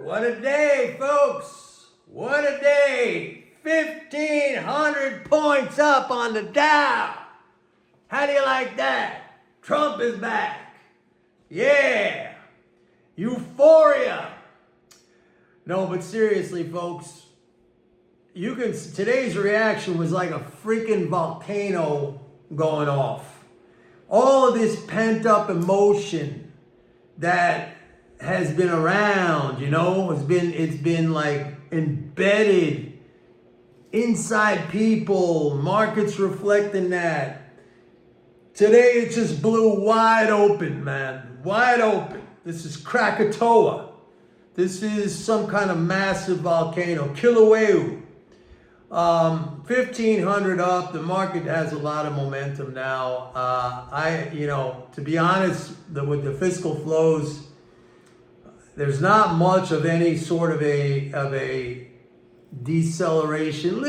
What a day, folks. What a day. 1,500 points up on the Dow. How do you like that? Trump is back. Yeah. Euphoria. No, but seriously, folks, today's reaction was like a freaking volcano going off. All of this pent up emotion that has been around, it's been like embedded inside people, markets reflecting that. Today it just blew wide open, man, wide open. This is Krakatoa. This is some kind of massive volcano, Kilauea. 1,500 up. The market has a lot of momentum now. To be honest, with the fiscal flows, there's not much of any sort of a deceleration.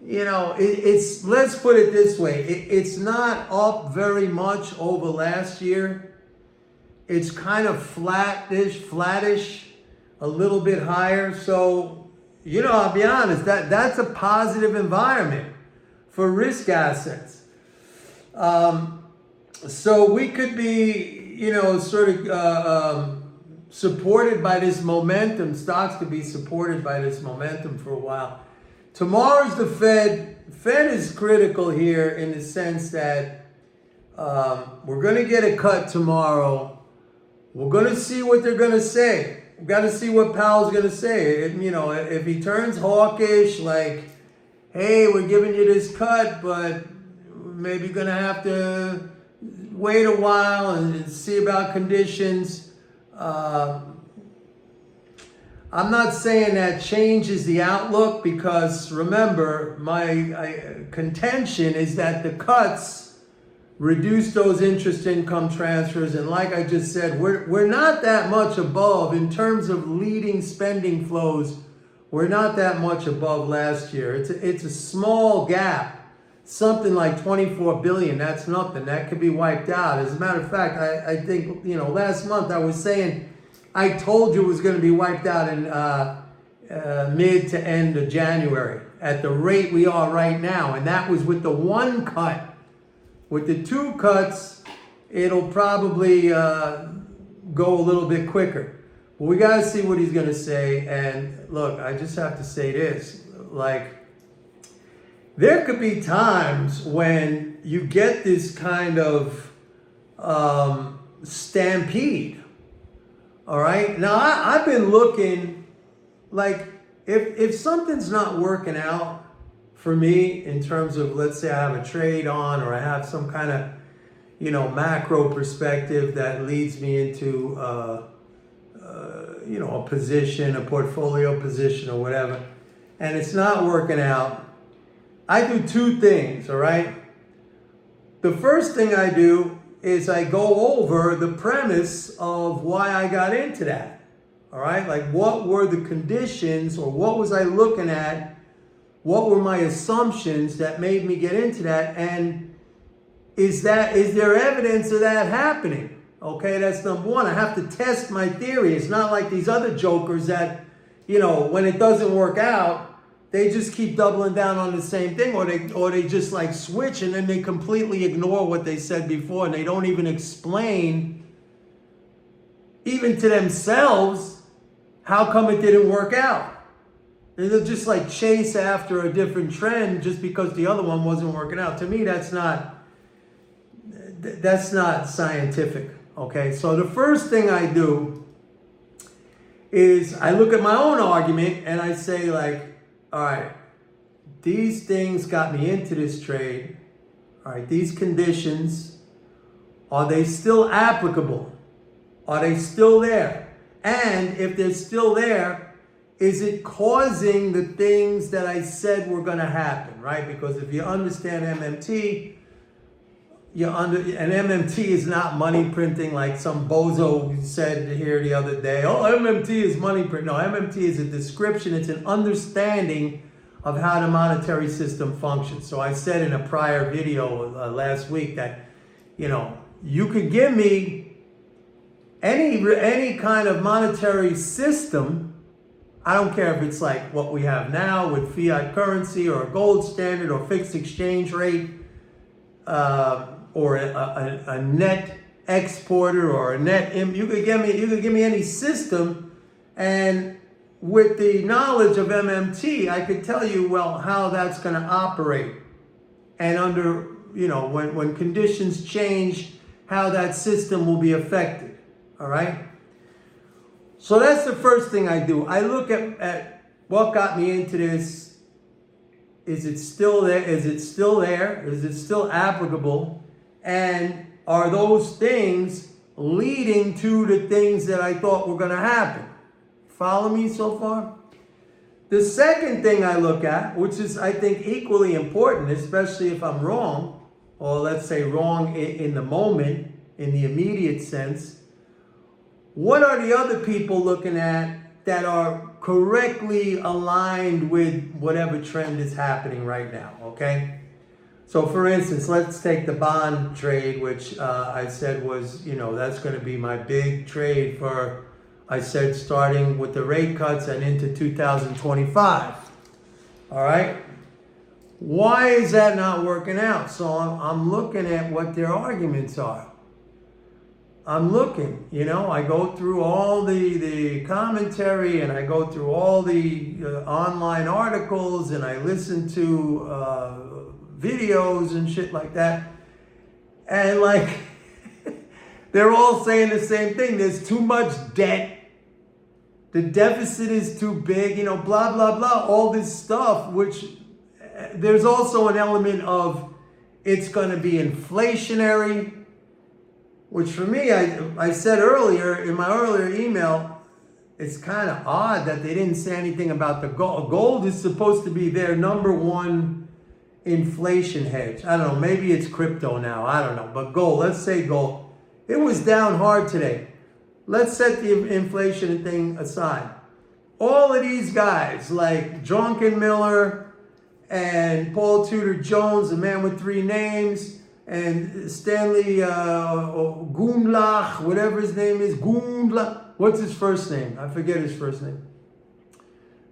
It's let's put it this way. It's not up very much over last year. It's kind of flattish, a little bit higher. So, I'll be honest, that's a positive environment for risk assets. So we could be, supported by this momentum. Stocks could be supported by this momentum for a while. Tomorrow's the Fed. Fed is critical here in the sense that we're going to get a cut tomorrow. We're going to see what they're going to say. We've got to see what Powell's going to say. If he turns hawkish, like, hey, we're giving you this cut, but maybe going to have to wait a while and see about conditions. I'm not saying that changes the outlook because, remember, my contention is that the cuts reduce those interest income transfers, and like I just said, we're not that much above in terms of leading spending flows. We're not that much above last year. It's a small gap, something like 24 billion. That's nothing. That could be wiped out. As a matter of fact, I think last month I was saying I told you it was going to be wiped out in mid to end of January at the rate we are right now, and that was with the one cut. With the two cuts, it'll probably go a little bit quicker. But we got to see what he's going to say. And look, I just have to say this. There could be times when you get this kind of stampede. All right? Now, I've been looking, if something's not working out, for me, in terms of, let's say I have a trade on, or I have some kind of, macro perspective that leads me into, a position, a portfolio position or whatever, and it's not working out, I do two things, all right? The first thing I do is I go over the premise of why I got into that, all right? Like, what were the conditions, or what was I looking at? What were my assumptions that made me get into that? And is there evidence of that happening? Okay, that's number one. I have to test my theory. It's not like these other jokers that, when it doesn't work out, they just keep doubling down on the same thing, or they just switch and then they completely ignore what they said before, and they don't even explain, even to themselves, how come it didn't work out. They'll just chase after a different trend just because the other one wasn't working out. To me, that's not scientific. Okay, so the first thing I do is I look at my own argument and I say all right, these things got me into this trade. All right, these conditions, are they still applicable? Are they still there? And if they're still there, is it causing the things that I said were going to happen, right? Because if you understand MMT, and MMT is not money printing like some bozo said here the other day. Oh, MMT is money print. No, MMT is a description. It's an understanding of how the monetary system functions. So I said in a prior video last week that, you could give me any kind of monetary system, I don't care if it's like what we have now with fiat currency or a gold standard or fixed exchange rate, or a net exporter or a net, you could give me any system, and with the knowledge of MMT, I could tell you, well, how that's going to operate, and under, when conditions change, how that system will be affected. All right. So that's the first thing I do. I look at what got me into this. Is it still there? Is it still there? Is it still applicable? And are those things leading to the things that I thought were going to happen? Follow me so far? The second thing I look at, which is, I think, equally important, especially if I'm wrong, or let's say wrong in the moment, in the immediate sense, what are the other people looking at that are correctly aligned with whatever trend is happening right now, okay? So for instance, let's take the bond trade, which I said was, that's going to be my big trade for, I said, starting with the rate cuts and into 2025, all right? Why is that not working out? So I'm looking at what their arguments are. I'm looking, I go through all the commentary, and I go through all the online articles, and I listen to videos and shit like that. And like, they're all saying the same thing. There's too much debt. The deficit is too big, blah, blah, blah, all this stuff, which there's also an element of it's going to be inflationary. Which for me, I said earlier, in my earlier email, it's kind of odd that they didn't say anything about the gold. Gold is supposed to be their number one inflation hedge. I don't know, maybe it's crypto now, I don't know. But gold, let's say gold. It was down hard today. Let's set the inflation thing aside. All of these guys, like Drunken Miller and Paul Tudor Jones, the man with three names, and Stanley Gundlach, whatever his name is, Gundlach. What's his first name? I forget his first name.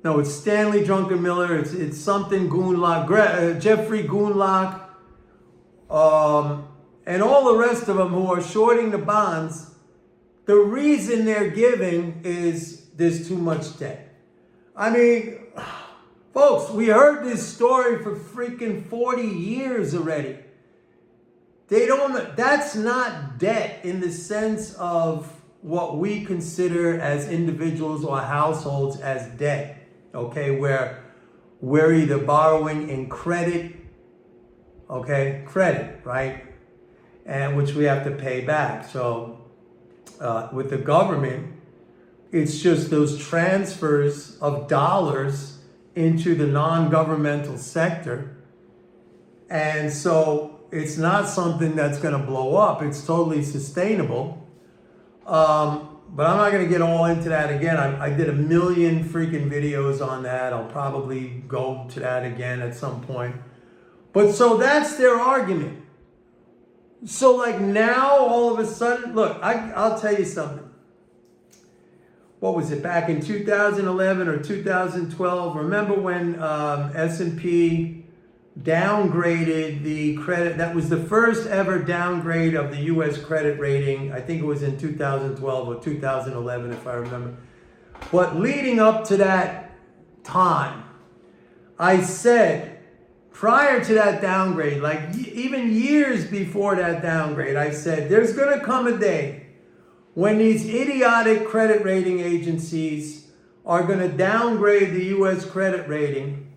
No, it's Stanley Drunken Miller. It's something Gundlach, Jeffrey Gundlach, and all the rest of them who are shorting the bonds. The reason they're giving is there's too much debt. I mean, folks, we heard this story for freaking 40 years already. That's not debt in the sense of what we consider as individuals or households as debt, okay? Where we're either borrowing in credit, okay? Credit, right? And which we have to pay back. So with the government, it's just those transfers of dollars into the non-governmental sector. And so it's not something that's going to blow up. It's totally sustainable. But I'm not going to get all into that again. I did a million freaking videos on that. I'll probably go to that again at some point. But so that's their argument. So like now, all of a sudden, look, I'll tell you something. What was it, back in 2011 or 2012? Remember when S&P downgraded the credit? That was the first ever downgrade of the U.S. credit rating. I think it was in 2012 or 2011, if I remember. But leading up to that time, I said, prior to that downgrade, like even years before that downgrade, I said, there's going to come a day when these idiotic credit rating agencies are going to downgrade the U.S. credit rating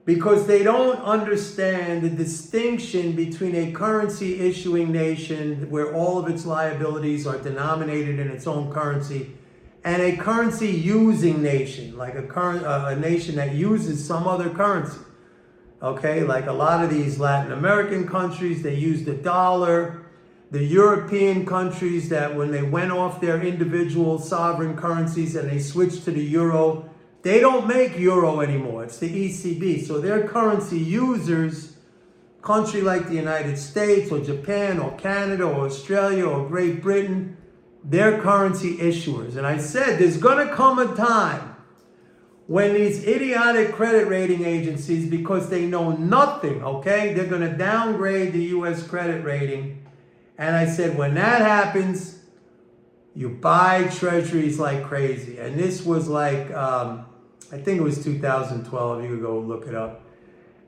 because they don't understand the distinction between a currency issuing nation where all of its liabilities are denominated in its own currency and a currency using nation, like a nation that uses some other currency. Okay, like a lot of these Latin American countries, they use the dollar. The European countries that when they went off their individual sovereign currencies and they switched to the euro, they don't make euro anymore. It's the ECB. So their currency users, country like the United States or Japan or Canada or Australia or Great Britain, their currency issuers. And I said, there's going to come a time when these idiotic credit rating agencies, because they know nothing, okay, they're going to downgrade the U.S. credit rating. And I said, when that happens, you buy treasuries like crazy. And this was like, I think it was 2012. You could go look it up.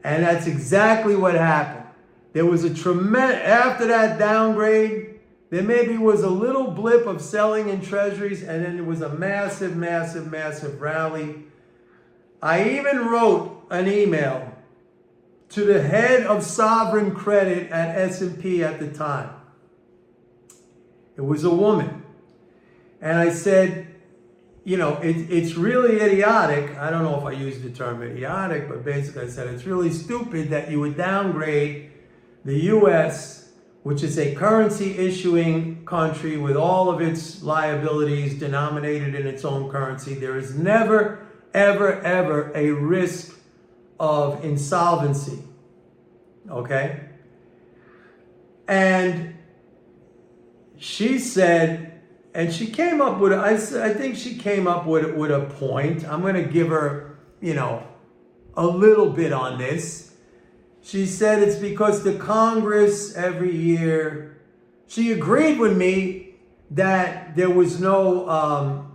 And that's exactly what happened. There was a tremendous, after that downgrade, there maybe was a little blip of selling in treasuries, and then there was a massive, massive, massive rally. I even wrote an email to the head of sovereign credit at S&P at the time. It was a woman. And I said, you know, it's really idiotic. I don't know if I used the term idiotic, but basically I said it's really stupid that you would downgrade the U.S., which is a currency issuing country with all of its liabilities denominated in its own currency. There is never, ever, ever a risk of insolvency. Okay? And she said, and she came up with, I think she came up with a point. I'm going to give her, you know, a little bit on this. She said it's because the Congress every year, she agreed with me that there was no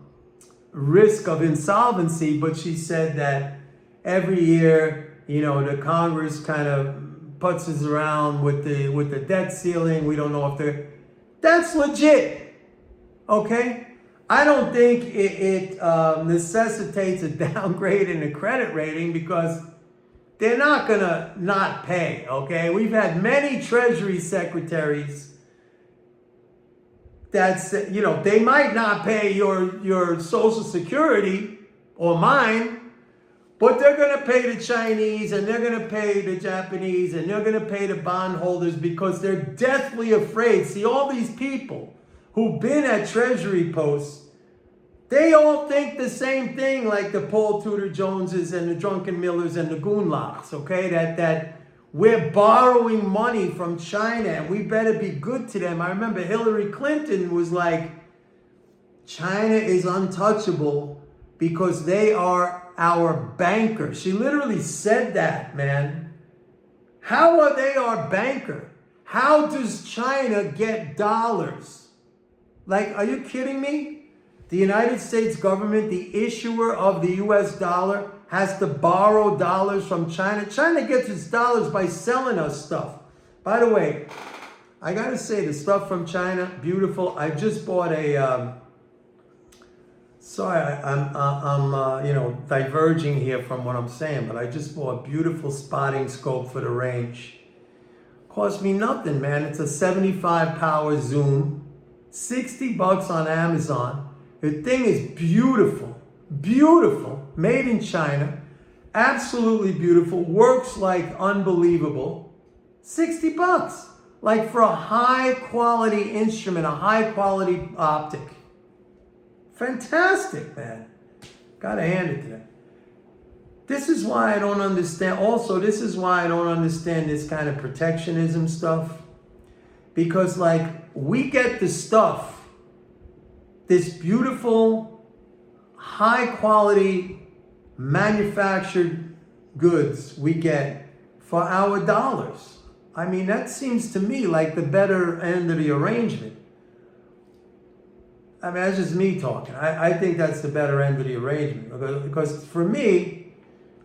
risk of insolvency, but she said that every year, you know, the Congress kind of putzes around with the debt ceiling. We don't know if they're, that's legit. Okay? I don't think it necessitates a downgrade in the credit rating because they're not going to not pay, okay? We've had many Treasury secretaries that's, you know, they might not pay your Social Security or mine, but they're going to pay the Chinese and they're going to pay the Japanese and they're going to pay the bondholders because they're deathly afraid. See, all these people who've been at Treasury posts, they all think the same thing, like the Paul Tudor Joneses and the Drunken Millers and the Goonlocks, okay? That we're borrowing money from China and we better be good to them. I remember Hillary Clinton was like, China is untouchable because they are our banker. She literally said that, man. How are they our banker? How does China get dollars? Like, are you kidding me? The United States government, the issuer of the US dollar, has to borrow dollars from China. China gets its dollars by selling us stuff. By the way, I gotta say, the stuff from China, beautiful. I just bought a, sorry, I'm you know, diverging here from what I'm saying, but I just bought a beautiful spotting scope for the range. Cost me nothing, man. It's a 75 power zoom. $60 on Amazon. The thing is beautiful, beautiful, made in China, absolutely beautiful, works like unbelievable. $60, like for a high quality instrument, a high quality optic. Fantastic, man. Gotta hand it to them. This is why I don't understand, also, this is why I don't understand this kind of protectionism stuff. Because, like, we get the stuff, this beautiful, high-quality, manufactured goods we get for our dollars. I mean, that seems to me like the better end of the arrangement. I mean, that's just me talking. I think that's the better end of the arrangement. Because for me,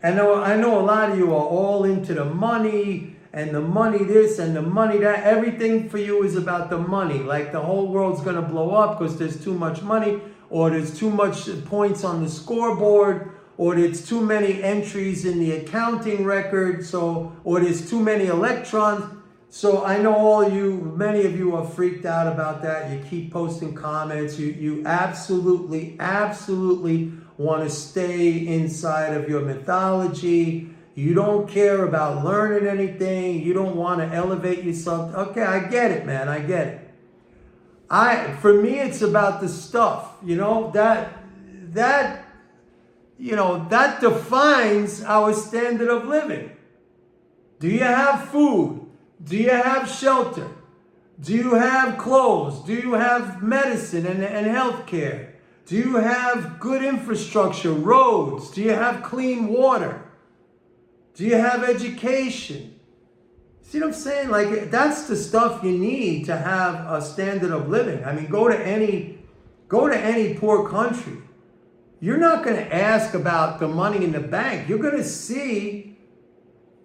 I know a lot of you are all into the money, and the money this and the money that. Everything for you is about the money. Like the whole world's going to blow up because there's too much money, or there's too much points on the scoreboard, or there's too many entries in the accounting record, or there's too many electrons. So I know many of you are freaked out about that. You keep posting comments. You absolutely, absolutely want to stay inside of your mythology. You don't care about learning anything. You don't want to elevate yourself. Okay, I get it, man. I get it. For me, it's about the stuff, you know, that defines our standard of living. Do you have food? Do you have shelter? Do you have clothes? Do you have medicine and health care? Do you have good infrastructure, roads? Do you have clean water? Do you have education? See what I'm saying? Like, that's the stuff you need to have a standard of living. I mean, go to any poor country. You're not going to ask about the money in the bank. You're going to see,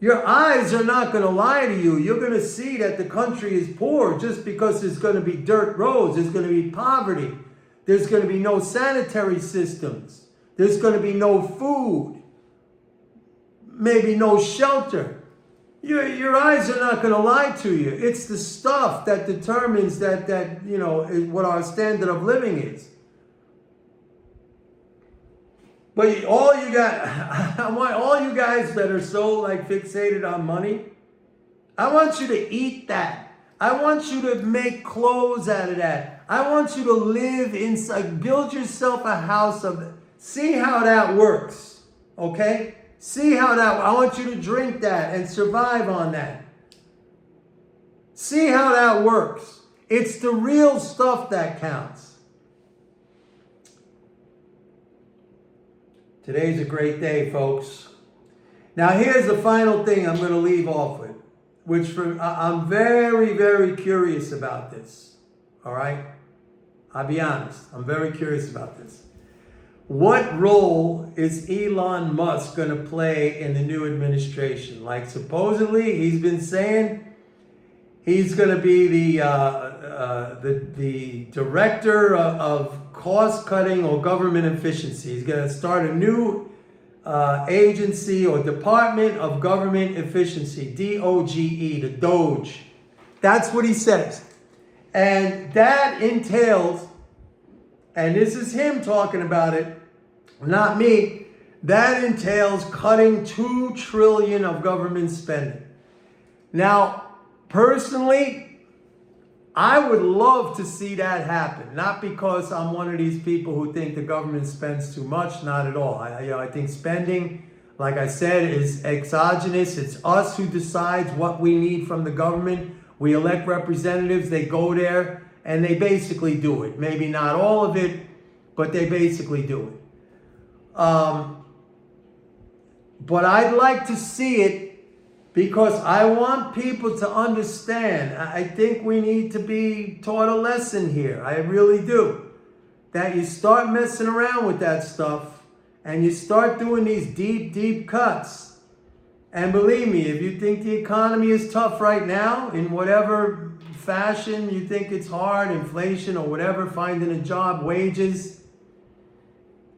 your eyes are not going to lie to you. You're going to see that the country is poor just because there's going to be dirt roads. There's going to be poverty. There's going to be no sanitary systems. There's going to be no food. Maybe no shelter. Your eyes are not going to lie to you. It's the stuff that determines that is what our standard of living is. But all you guys that are so like fixated on money, I want you to eat that. I want you to make clothes out of that. I want you to live inside, build yourself a house of, see how that works, okay? See how that, I want you to drink that and survive on that. See how that works. It's the real stuff that counts. Today's a great day, folks. Now, here's the final thing I'm going to leave off with, which I'm very, very curious about this. All right? I'll be honest. I'm very curious about this. What role is Elon Musk going to play in the new administration? Like, supposedly, he's been saying he's going to be the director of cost cutting or government efficiency. He's going to start a new agency or Department of Government Efficiency, DOGE, the Doge. That's what he says. And that entails, and this is him talking about it, not me, that entails cutting $2 trillion of government spending. Now, personally, I would love to see that happen. Not because I'm one of these people who think the government spends too much, not at all. I think spending, like I said, is exogenous. It's us who decides what we need from the government. We elect representatives, they go there, and they basically do it. Maybe not all of it, but they basically do it. But I'd like to see it because I want people to understand. I think we need to be taught a lesson here. I really do. That you start messing around with that stuff and you start doing these deep, deep cuts. And believe me, if you think the economy is tough right now, in whatever fashion you think it's hard, inflation or whatever, finding a job, wages,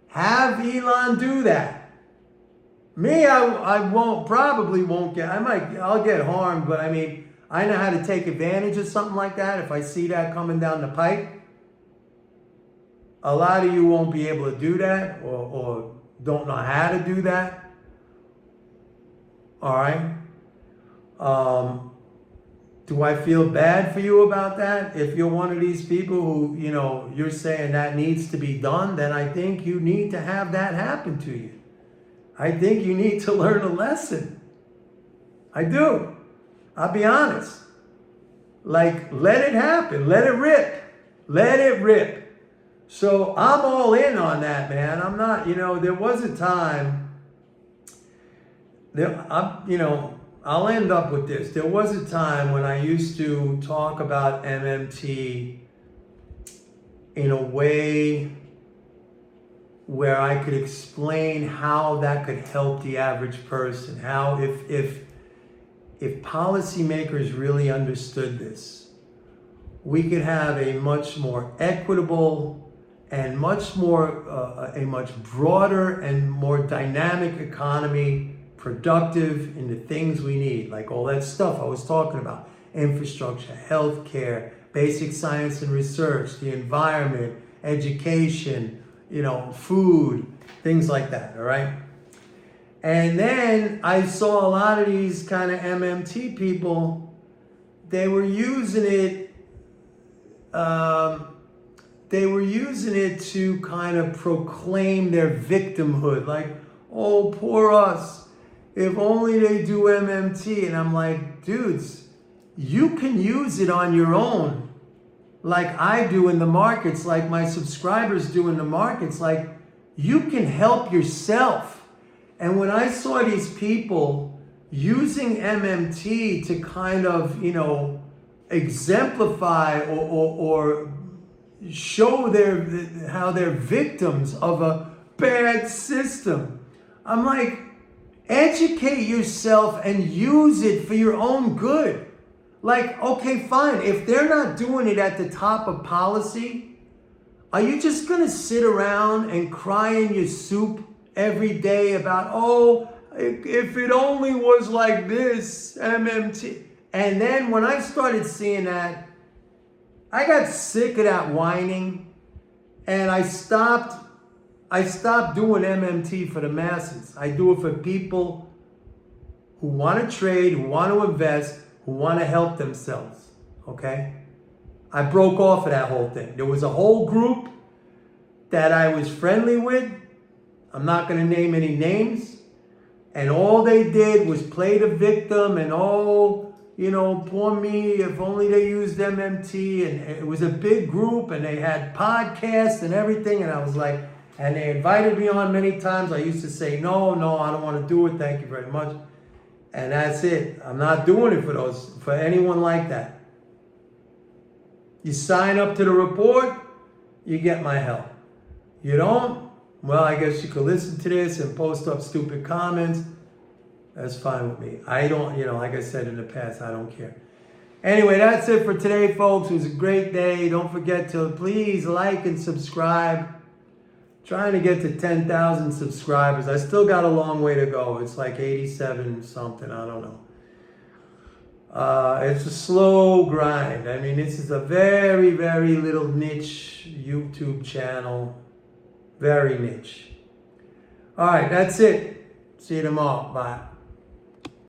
have Elon do that. Me, probably won't get, I'll get harmed, but I mean, I know how to take advantage of something like that if I see that coming down the pipe. A lot of you won't be able to do that or don't know how to do that. All right. Do I feel bad for you about that? If you're one of these people who, you're saying that needs to be done, then I think you need to have that happen to you. I think you need to learn a lesson. I do. I'll be honest. Like, let it happen. Let it rip. Let it rip. So I'm all in on that, man. I'm not, there was a time, I'll end up with this. There was a time when I used to talk about MMT in a way where I could explain how that could help the average person. How if policymakers really understood this, we could have a much more equitable and much more a much broader and more dynamic economy, productive in the things we need, like all that stuff I was talking about: infrastructure, healthcare, basic science and research, the environment, education, food, things like that, all right? And then I saw a lot of these kind of MMT people, they were using it to kind of proclaim their victimhood, like, oh, poor us, if only they do MMT. And I'm like, dudes, you can use it on your own, like I do in the markets, like my subscribers do in the markets. Like, you can help yourself. And when I saw these people using MMT to kind of, exemplify or show how they're victims of a bad system, I'm like, educate yourself and use it for your own good. Like, okay, fine. If they're not doing it at the top of policy, are you just going to sit around and cry in your soup every day about, oh, if it only was like this, MMT? And then when I started seeing that, I got sick of that whining, and I stopped doing MMT for the masses. I do it for people who want to trade, who want to invest, who want to help themselves, okay? I broke off of that whole thing. There was a whole group that I was friendly with. I'm not going to name any names. And all they did was play the victim and, poor me, if only they used MMT. And it was a big group, and they had podcasts and everything. And I was like, and they invited me on many times. I used to say, no, I don't want to do it. Thank you very much. And that's it. I'm not doing it for anyone like that. You sign up to the report, you get my help. You don't? Well, I guess you could listen to this and post up stupid comments. That's fine with me. I don't, like I said in the past, I don't care. Anyway, that's it for today, folks. It was a great day. Don't forget to please like and subscribe. Trying to get to 10,000 subscribers. I still got a long way to go. It's like 87 something. I don't know. It's a slow grind. I mean, this is a very, very little niche YouTube channel. Very niche. All right, that's it. See you tomorrow. Bye.